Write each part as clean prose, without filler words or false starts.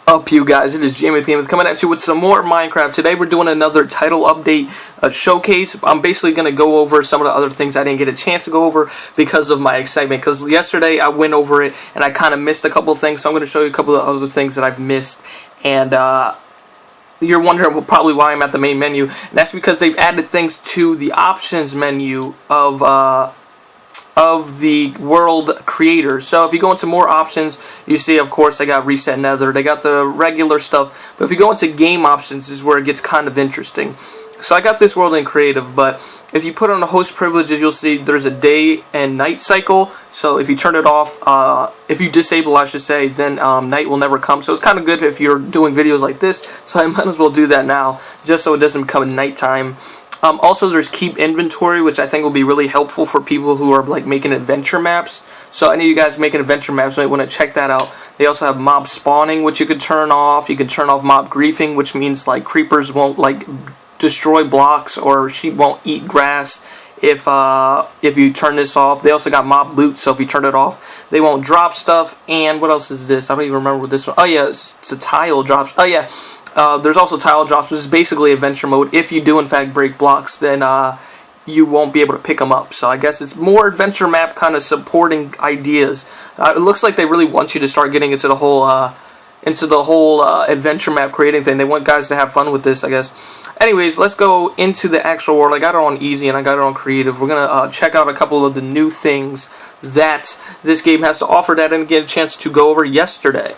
up, you guys? It is Jamie Thiemuth coming at you with some more Minecraft. Today we're doing another title update showcase. I'm basically going to go over some of the other things I didn't get a chance to go over because of my excitement. Because yesterday I went over it and I kind of missed a couple of things, so I'm going to show you a couple of other things that I've missed. And you're wondering probably why I'm at the main menu. And that's because they've added things to the options menu of the world creator. So if you go into more options, you see, of course, they got reset nether, they got the regular stuff, but if you go into game options is where it gets kind of interesting. So I got this world in creative, but if you put on the host privileges, you'll see there's a day and night cycle. So if you turn it off, if you disable, I should say, then night will never come. So it's kind of good if you're doing videos like this, so I might as well do that now, just so it doesn't become nighttime. Also, there's keep inventory, which I think will be really helpful for people who are like making adventure maps. So any of you guys making adventure maps might want to check that out. They also have mob spawning, which you can turn off. You can turn off mob griefing, which means like creepers won't like destroy blocks or sheep won't eat grass if you turn this off. They also got mob loot, so if you turn it off, they won't drop stuff. And what else is this? I don't even remember what this one. Oh yeah, it's a tile drops. Oh yeah. There's also tile drops, which is basically adventure mode. If you do in fact break blocks, then you won't be able to pick them up. So I guess it's more adventure map kind of supporting ideas. It looks like they really want you to start getting into the whole adventure map creating thing. They want guys to have fun with this, I guess. Anyways, let's go into the actual world. I got it on easy and I got it on creative. We're gonna check out a couple of the new things that this game has to offer that I didn't get a chance to go over yesterday.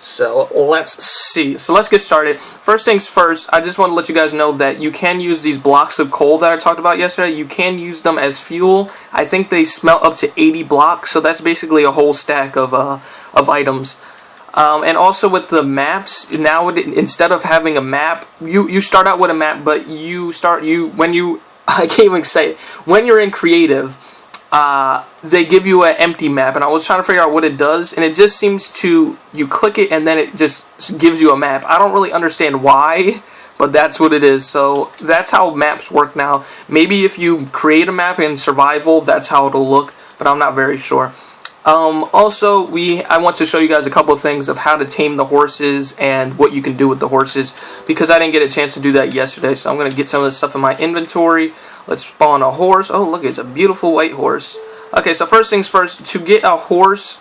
So let's see. So let's get started. First things first, I just want to let you guys know that you can use these blocks of coal that I talked about yesterday. You can use them as fuel. I think they smelt up to 80 blocks, so that's basically a whole stack of items. And also with the maps, now instead of having a map, you start out with a map, but I can't even say it. When you're in creative, they give you an empty map, and I was trying to figure out what it does, and it just seems to, you click it and then it just gives you a map. I don't really understand why, but that's what it is. So that's how maps work now. Maybe if you create a map in survival, that's how it'll look, but I'm not very sure. Also, I want to show you guys a couple of things of how to tame the horses and what you can do with the horses, because I didn't get a chance to do that yesterday. So I'm going to get some of the stuff in my inventory. Let's spawn a horse. Oh, look, it's a beautiful white horse. Okay, so first things first, to get a horse,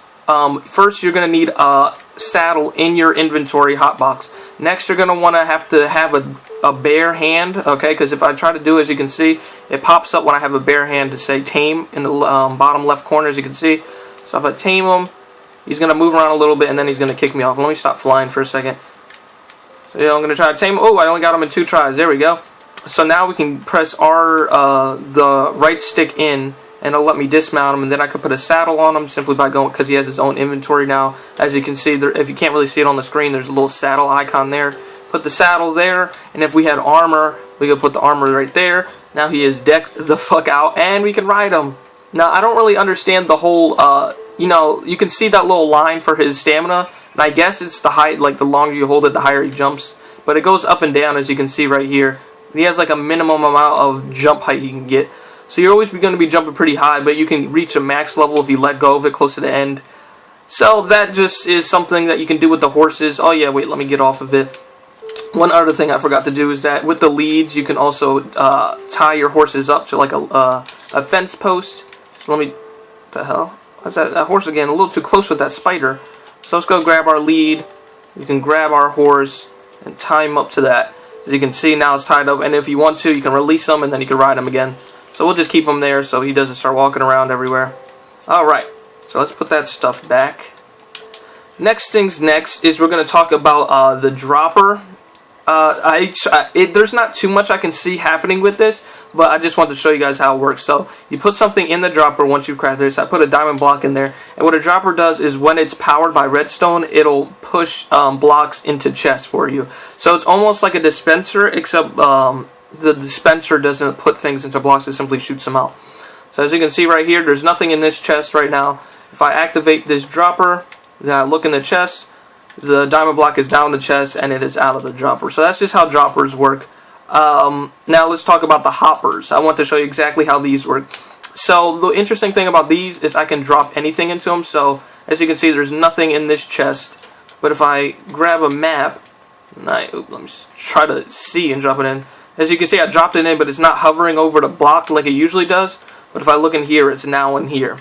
first you're going to need a saddle in your inventory hotbox. Next, you're going to want to have a bare hand, okay, because if I try to do it, as you can see, it pops up when I have a bare hand to say tame in the bottom left corner, as you can see. So if I tame him, he's going to move around a little bit and then he's going to kick me off. Let me stop flying for a second. So yeah, I'm going to try to tame him. Oh, I only got him in 2 tries. There we go. So now we can press the right stick in, and it'll let me dismount him, and then I can put a saddle on him simply by going, because he has his own inventory now. As you can see, if you can't really see it on the screen, there's a little saddle icon there. Put the saddle there, and if we had armor, we could put the armor right there. Now he is decked the fuck out, and we can ride him. Now, I don't really understand the whole, you can see that little line for his stamina, and I guess it's the height, like the longer you hold it, the higher he jumps. But it goes up and down, as you can see right here. He has like a minimum amount of jump height he can get. So you're always going to be jumping pretty high, but you can reach a max level if you let go of it close to the end. So that just is something that you can do with the horses. Oh yeah, wait, let me get off of it. One other thing I forgot to do is that with the leads, you can also tie your horses up to like a fence post. So let me, what the hell? What's that horse again? A little too close with that spider. So let's go grab our lead. We can grab our horse and tie him up to that. As you can see, now it's tied up, and if you want to, you can release him and then you can ride him again. So we'll just keep him there so he doesn't start walking around everywhere. Alright, so let's put that stuff back. Next things next is we're going to talk about the dropper. There's not too much I can see happening with this, but I just wanted to show you guys how it works. So you put something in the dropper once you've crafted it. So I put a diamond block in there, and what a dropper does is when it's powered by redstone, it'll push blocks into chests for you. So it's almost like a dispenser, except the dispenser doesn't put things into blocks, it simply shoots them out. So as you can see right here, there's nothing in this chest right now. If I activate this dropper, then I look in the chest, the diamond block is down the chest and it is out of the dropper. So that's just how droppers work. Now let's talk about the hoppers. I want to show you exactly how these work. So the interesting thing about these is I can drop anything into them. So as you can see, there's nothing in this chest. But if I grab a map, let me try to see and drop it in. As you can see, I dropped it in, but it's not hovering over the block like it usually does. But if I look in here, it's now in here.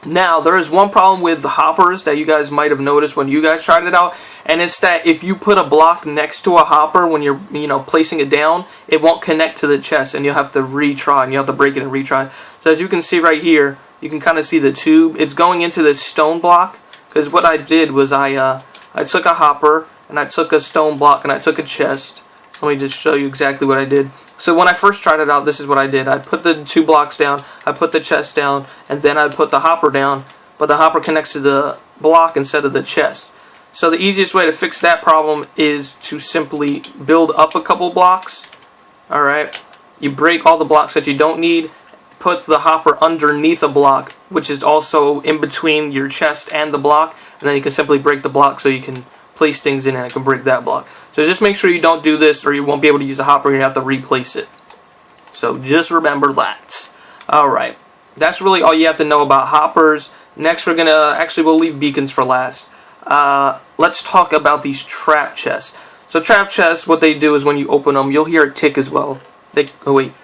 Now, there is one problem with the hoppers that you guys might have noticed when you guys tried it out, and it's that if you put a block next to a hopper when you're, placing it down, it won't connect to the chest, and you'll have to retry, and you'll have to break it and retry. So as you can see right here, you can kind of see the tube. It's going into this stone block, because what I did was I took a hopper, and I took a stone block, and I took a chest. Let me just show you exactly what I did. So when I first tried it out, this is what I did. I put the 2 blocks down, I put the chest down, and then I put the hopper down, but the hopper connects to the block instead of the chest. So the easiest way to fix that problem is to simply build up a couple blocks. Alright, you break all the blocks that you don't need, put the hopper underneath a block, which is also in between your chest and the block, and then you can simply break the block so you can place things in and it can break that block. So just make sure you don't do this or you won't be able to use a hopper and you have to replace it. So just remember that. Alright, that's really all you have to know about hoppers. Next we'll leave beacons for last. Let's talk about these trap chests. So trap chests, what they do is when you open them, you'll hear it tick as well. Oh wait,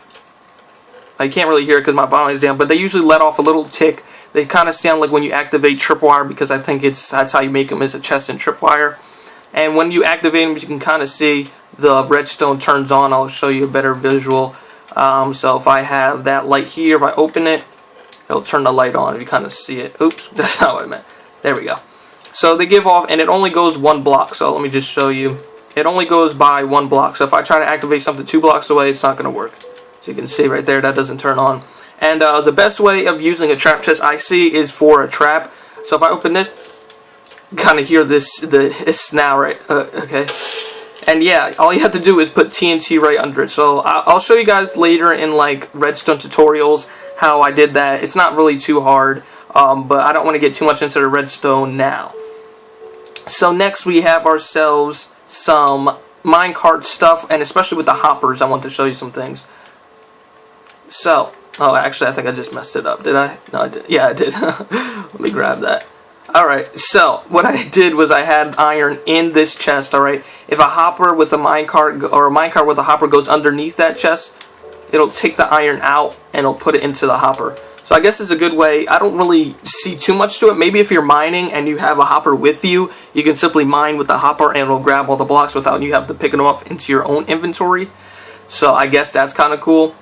I can't really hear it because my volume is down, but they usually let off a little tick. They kind of sound like when you activate tripwire, because I think that's how you make them, is a chest and tripwire. And when you activate them, you can kind of see the redstone turns on. I'll show you a better visual. So if I have that light here, if I open it, it'll turn the light on. If you kind of see it. Oops, that's not what I meant. There we go. So they give off, and it only goes 1 block. So let me just show you. It only goes by 1 block. So if I try to activate something 2 blocks away, it's not going to work. So you can see right there, that doesn't turn on. And the best way of using a trap chest I see is for a trap. So if I open this, you kind of hear this now, right? Okay. And yeah, all you have to do is put TNT right under it. So I'll show you guys later in like redstone tutorials how I did that. It's not really too hard, but I don't want to get too much into the redstone now. So next we have ourselves some minecart stuff, and especially with the hoppers, I want to show you some things. So, oh, actually, I think I just messed it up. Did I? No, I did. Yeah, I did. Let me grab that. Alright, so, what I did was I had iron in this chest, alright? If a hopper with a minecart, or a minecart with a hopper goes underneath that chest, it'll take the iron out, and it'll put it into the hopper. So I guess it's a good way. I don't really see too much to it. Maybe if you're mining and you have a hopper with you, you can simply mine with the hopper, and it'll grab all the blocks without you having to pick them up into your own inventory. So I guess that's kind of cool.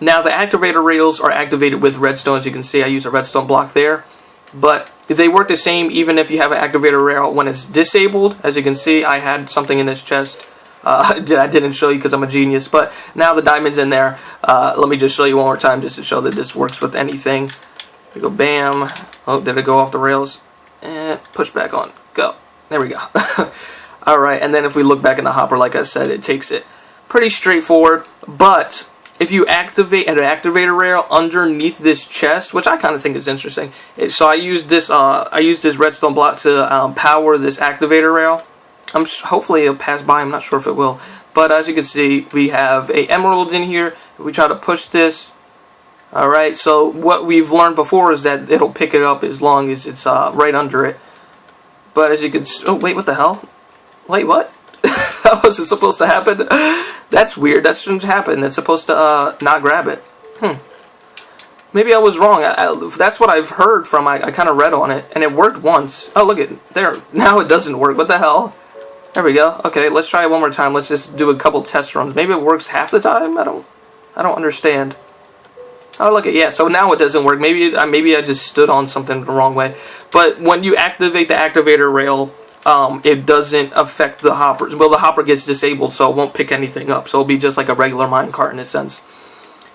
Now the activator rails are activated with redstone. As you can see, I use a redstone block there. But they work the same even if you have an activator rail when it's disabled. As you can see, I had something in this chest. I didn't show you because I'm a genius. But now the diamond's in there. Let me just show you one more time just to show that this works with anything. We go bam. Oh, did it go off the rails? Push back on. Go. There we go. Alright, and then if we look back in the hopper, like I said, it takes it. Pretty straightforward. But if you activate an activator rail underneath this chest, which I kind of think is interesting, so I used this redstone block to power this activator rail. Hopefully it'll pass by. I'm not sure if it will, but as you can see, we have a emerald in here. If we try to push this, all right. So what we've learned before is that it'll pick it up as long as it's right under it. But as you can, oh wait, what the hell? Wait, what? That wasn't supposed to happen. That's weird. That shouldn't happen. It's supposed to not grab it. Maybe I was wrong. That's what I've heard from. I kind of read on it, and it worked once. Oh, look at there. Now it doesn't work. What the hell? There we go. Okay, let's try it one more time. Let's just do a couple test runs. Maybe it works half the time. I don't understand. Oh, look at, yeah. So now it doesn't work. Maybe I just stood on something the wrong way. But when you activate the activator rail, it doesn't affect the hoppers. Well, the hopper gets disabled, so it won't pick anything up. So it'll be just like a regular minecart in a sense.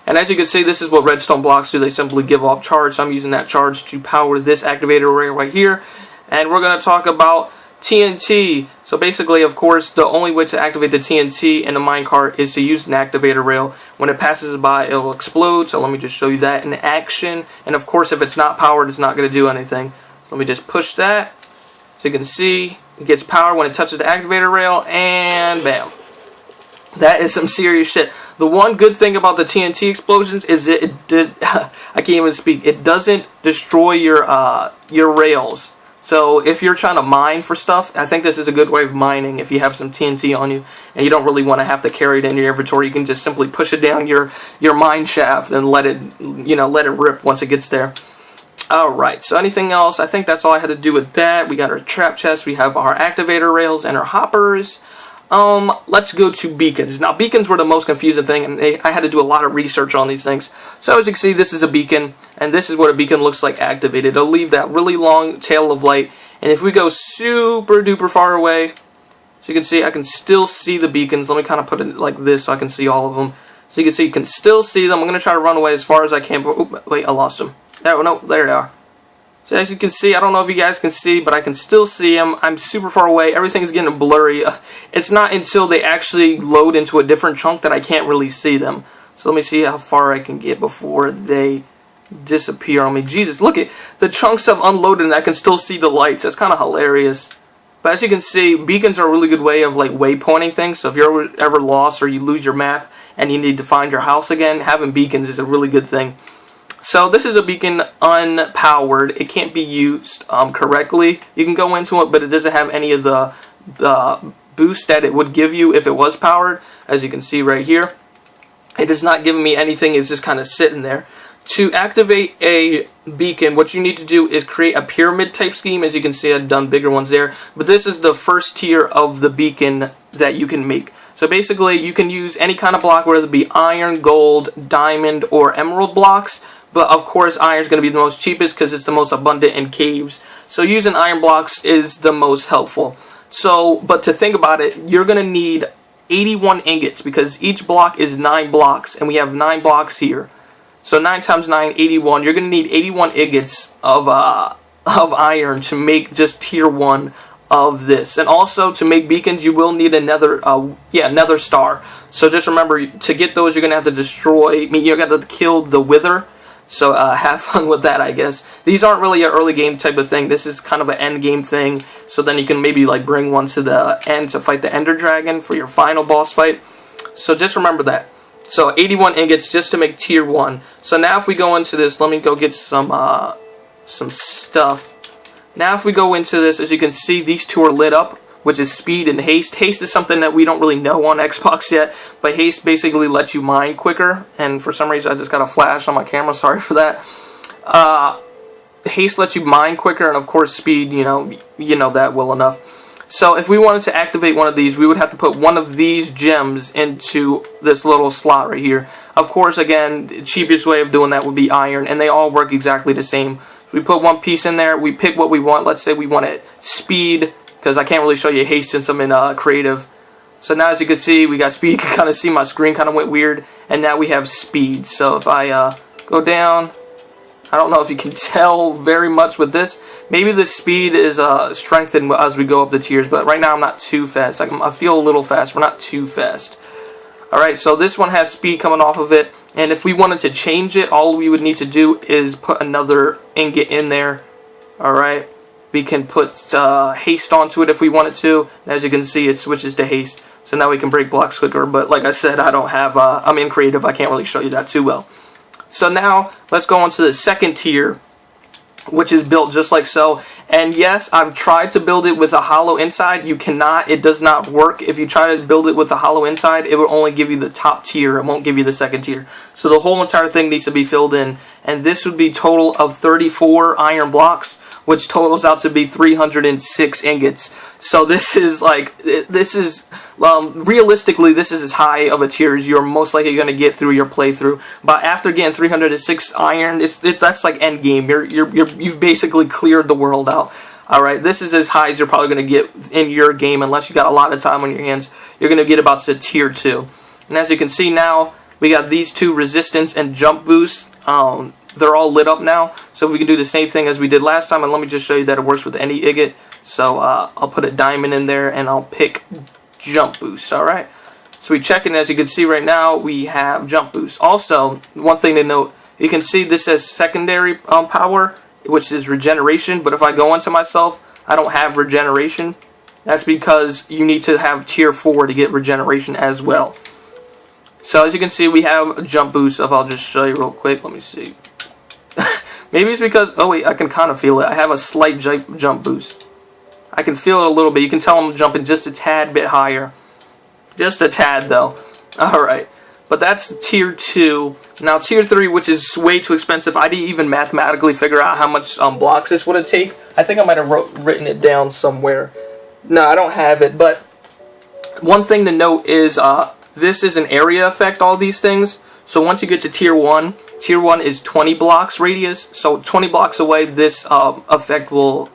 And as you can see, this is what redstone blocks do. They simply give off charge. So I'm using that charge to power this activator rail right here. And we're going to talk about TNT. So basically, of course, the only way to activate the TNT in a minecart is to use an activator rail. When it passes by, it'll explode. So let me just show you that in action. And of course, if it's not powered, it's not going to do anything. So let me just push that. So you can see it gets power when it touches the activator rail, and bam. That is some serious shit. The one good thing about the TNT explosions is I can't even speak. It doesn't destroy your rails. So if you're trying to mine for stuff, I think this is a good way of mining. If you have some TNT on you and you don't really want to have to carry it in your inventory, you can just simply push it down your mine shaft and let it rip once it gets there. Alright, so anything else? I think that's all I had to do with that. We got our trap chest, we have our activator rails and our hoppers. Let's go to beacons. Now, beacons were the most confusing thing, and I had to do a lot of research on these things. So as you can see, this is a beacon, and this is what a beacon looks like activated. It'll leave that really long tail of light, and if we go super duper far away, so you can see, I can still see the beacons. Let me kind of put it like this so I can see all of them. So you can see, you can still see them. I'm going to try to run away as far as I can. But, wait, I lost them. No, there they are. So as you can see, I don't know if you guys can see, but I can still see them. I'm super far away. Everything's getting blurry. It's not until they actually load into a different chunk that I can't really see them. So let me see how far I can get before they disappear on me. Jesus, look at the chunks have unloaded and I can still see the lights. That's kind of hilarious. But as you can see, beacons are a really good way of like waypointing things. So if you're ever lost or you lose your map and you need to find your house again, having beacons is a really good thing. So this is a beacon unpowered. It can't be used correctly. You can go into it, but it doesn't have any of the boost that it would give you if it was powered. As you can see right here, it is not giving me anything. It's just kind of sitting there. To activate a beacon, what you need to do is create a pyramid type scheme. As you can see, I've done bigger ones there. But this is the first tier of the beacon that you can make. So basically, you can use any kind of block, whether it be iron, gold, diamond, or emerald blocks. But of course, iron is going to be the most cheapest because it's the most abundant in caves. So using iron blocks is the most helpful. So, but to think about it, you're going to need 81 ingots because each block is 9 blocks, and we have 9 blocks here. So 9 times 9, 81. You're going to need 81 ingots of iron to make just tier 1 of this. And also to make beacons, you will need another star. So just remember, to get those, you're going to have to destroy. You're going to have to kill the wither. So have fun with that, I guess. These aren't really an early game type of thing. This is kind of an end game thing. So then you can maybe like bring one to the end to fight the Ender Dragon for your final boss fight. So just remember that. So 81 ingots just to make tier 1. So now if we go into this, let me go get some stuff. Now if we go into this, as you can see, these two are lit up, which is speed and haste. Haste is something that we don't really know on Xbox yet, but haste basically lets you mine quicker, and for some reason I just got a flash on my camera, sorry for that. Haste lets you mine quicker, and of course speed, you know that well enough. So if we wanted to activate one of these, we would have to put one of these gems into this little slot right here. Of course, again, the cheapest way of doing that would be iron, and they all work exactly the same. So we put one piece in there, we pick what we want. Let's say we want it speed, because I can't really show you haste since I'm in creative. So now as you can see, we got speed. You can kind of see my screen kind of went weird. And now we have speed. So if I go down, I don't know if you can tell very much with this. Maybe the speed is strengthened as we go up the tiers. But right now I'm not too fast. I feel a little fast. We're not too fast. Alright, so this one has speed coming off of it. And if we wanted to change it, all we would need to do is put another ingot in there. Alright. We can put haste onto it if we wanted to. And as you can see, it switches to haste. So now we can break blocks quicker. But like I said, I don't have, I'm in creative. I can't really show you that too well. So now, let's go on to the second tier, which is built just like so. And yes, I've tried to build it with a hollow inside. You cannot. It does not work. If you try to build it with a hollow inside, it will only give you the top tier. It won't give you the second tier. So the whole entire thing needs to be filled in. And this would be total of 34 iron blocks, which totals out to be 306 ingots. So this is like, realistically, this is as high of a tier as you're most likely going to get through your playthrough. But after getting 306 iron, that's like end game. You've basically cleared the world out. Alright, this is as high as you're probably going to get in your game, unless you got a lot of time on your hands. You're going to get about to tier 2. And as you can see now, we got these two resistance and jump boosts. They're all lit up now, so we can do the same thing as we did last time, and let me just show you that it works with any ingot. So I'll put a diamond in there, and I'll pick jump boost, alright? So we check, and as you can see right now, we have jump boost. Also, one thing to note, you can see this says secondary power, which is regeneration, but if I go into myself, I don't have regeneration. That's because you need to have tier 4 to get regeneration as well. So as you can see, we have a jump boost. I'll just show you real quick. Let me see. Maybe it's because, oh wait, I can kind of feel it. I have a slight jump boost. I can feel it a little bit. You can tell I'm jumping just a tad bit higher. Just a tad, though. Alright. But that's tier 2. Now, tier 3, which is way too expensive. I didn't even mathematically figure out how much blocks this would take. I think I might have written it down somewhere. No, I don't have it. But one thing to note is this is an area effect, all these things. So once you get to tier 1 is 20 blocks radius. So 20 blocks away, this effect will...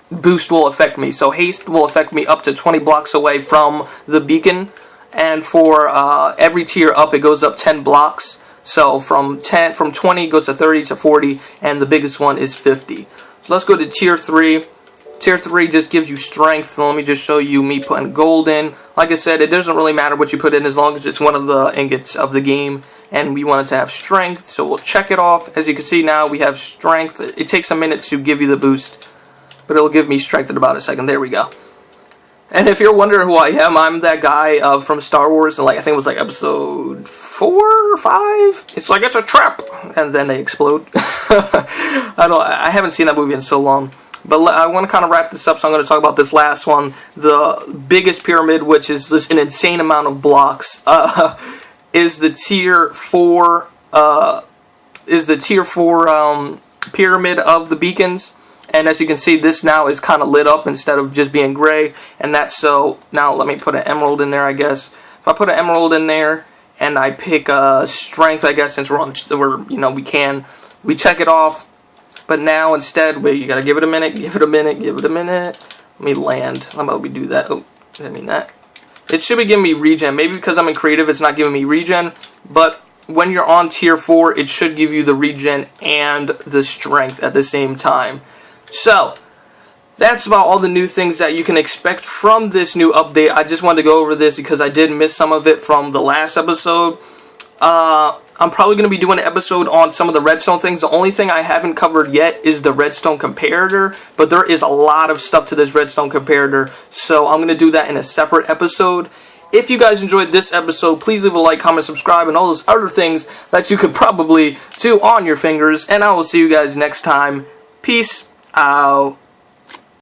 boost will affect me. So haste will affect me up to 20 blocks away from the beacon, and for every tier up it goes up 10 blocks. So from 20 it goes to 30 to 40, and the biggest one is 50. So let's go to tier 3. Tier 3 just gives you strength. So let me just show you me putting gold in. Like I said, it doesn't really matter what you put in as long as it's one of the ingots of the game, and we want it to have strength, so we'll check it off. As you can see now, we have strength. It takes a minute to give you the boost, but it'll give me strength in about a second. There we go. And if you're wondering who I am, I'm that guy from Star Wars, and like I think it was like episode 4 or 5. It's like, it's a trap, and then they explode. I haven't seen that movie in so long. But I want to kind of wrap this up, so I'm going to talk about this last one. The biggest pyramid, which is just an insane amount of blocks, is the tier 4. Pyramid of the beacons. And as you can see, this now is kind of lit up instead of just being gray. And that's so. Now let me put an emerald in there, I guess. If I put an emerald in there and I pick strength, I guess, since we check it off. But now instead, wait, you gotta give it a minute, give it a minute. Let me land. How about we do that? Oh, I mean that. It should be giving me regen. Maybe because I'm in creative, it's not giving me regen. But when you're on tier 4, it should give you the regen and the strength at the same time. So, that's about all the new things that you can expect from this new update. I just wanted to go over this because I did miss some of it from the last episode. I'm probably going to be doing an episode on some of the redstone things. The only thing I haven't covered yet is the redstone comparator, but there is a lot of stuff to this redstone comparator, so I'm going to do that in a separate episode. If you guys enjoyed this episode, please leave a like, comment, subscribe, and all those other things that you could probably do on your fingers, and I will see you guys next time. Peace out.